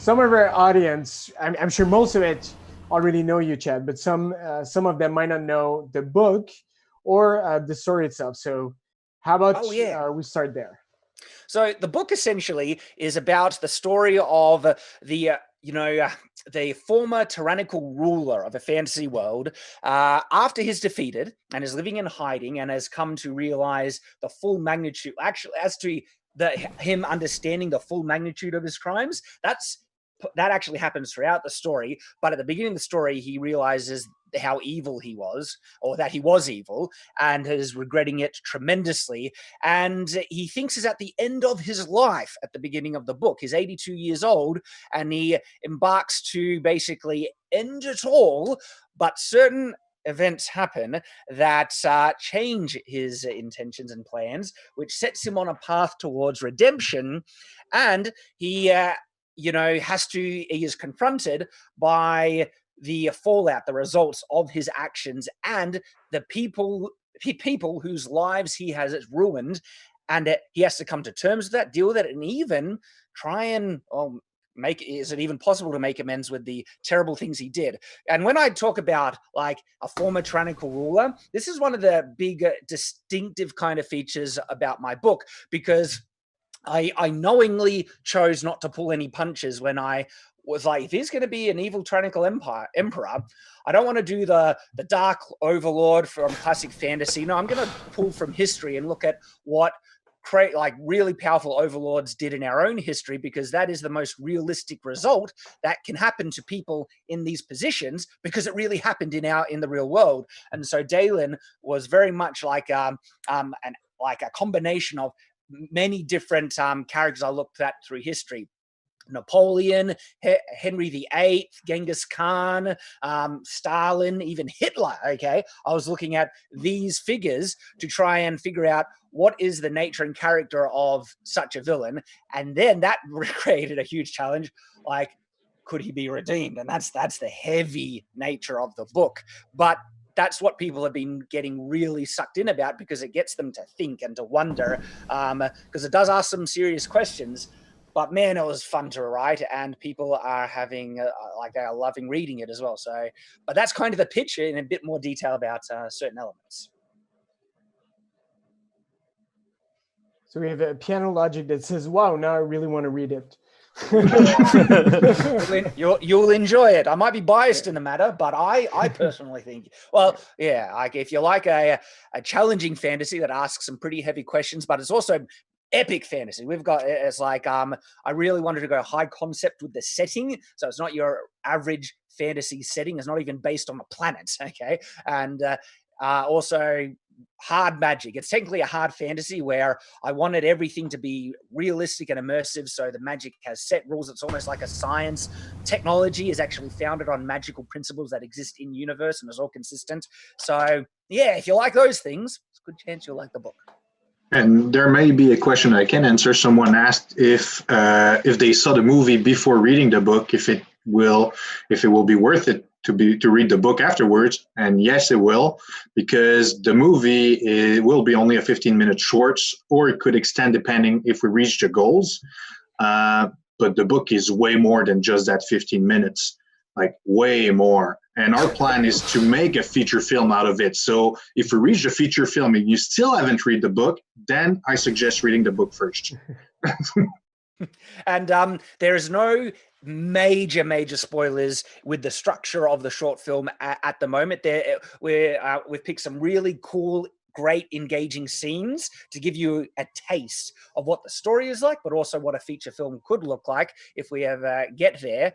some of our audience, I'm sure most of it already know you, Chad, but some of them might not know the book or the story itself. So how about we start there? So the book essentially is about the story of the the former tyrannical ruler of a fantasy world after he's defeated and is living in hiding and has come to realize the full magnitude, actually, as to him understanding the full magnitude of his crimes. That actually happens throughout the story, but at the beginning of the story, he realizes how evil he was, or that he was evil, and is regretting it tremendously. And he thinks he's at the end of his life at the beginning of the book. He's 82 years old, and he embarks to basically end it all, but certain events happen that change his intentions and plans, which sets him on a path towards redemption. And he he is confronted by the fallout, the results of his actions, and the people whose lives he has ruined, and he has to come to terms with that, deal with it, and even try and is it even possible to make amends with the terrible things he did? And when I talk about like a former tyrannical ruler, this is one of the big distinctive kind of features about my book, because I knowingly chose not to pull any punches when I was like, if he's going to be an evil tyrannical emperor, I don't want to do the dark overlord from classic fantasy. No, I'm going to pull from history and look at what really powerful overlords did in our own history, because that is the most realistic result that can happen to people in these positions, because it really happened in the real world. And so Dalen was very much like a combination of many different characters I looked at through history. Napoleon, Henry VIII, Genghis Khan, Stalin, even Hitler, okay? I was looking at these figures to try and figure out what is the nature and character of such a villain. And then that created a huge challenge, like, could he be redeemed? And that's the heavy nature of the book. But that's what people have been getting really sucked in about, because it gets them to think and to wonder, because it does ask some serious questions. But man, it was fun to write, and people are having are loving reading it as well. So, but that's kind of the pitch in a bit more detail about certain elements. So we have a piano logic that says, "Wow, now I really want to read it." You'll enjoy it. I might be biased in the matter, but I personally think, well, yeah, like if you like a challenging fantasy that asks some pretty heavy questions, but it's also epic fantasy. It's like, I really wanted to go high concept with the setting. So it's not your average fantasy setting. It's not even based on a planet. Okay. And also hard magic. It's technically a hard fantasy where I wanted everything to be realistic and immersive. So the magic has set rules. It's almost like a science. Technology is actually founded on magical principles that exist in universe and is all consistent. So yeah, if you like those things, it's a good chance you'll like the book. And there may be a question I can answer. Someone asked if they saw the movie before reading the book, if it will be worth it to read the book afterwards. And yes, it will, because the movie will be only a 15-minute shorts, or it could extend depending if we reach the goals. But the book is way more than just that 15 minutes, like way more. And our plan is to make a feature film out of it. So if we reach the feature film and you still haven't read the book, then I suggest reading the book first. And there is no major spoilers with the structure of the short film at the moment. We've picked some really cool, great, engaging scenes to give you a taste of what the story is like, but also what a feature film could look like if we ever get there.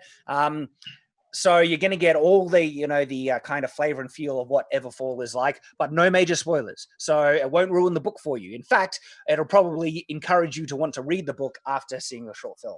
So you're going to get all the kind of flavor and feel of what Everfall is like, but no major spoilers. So it won't ruin the book for you. In fact, it'll probably encourage you to want to read the book after seeing the short film.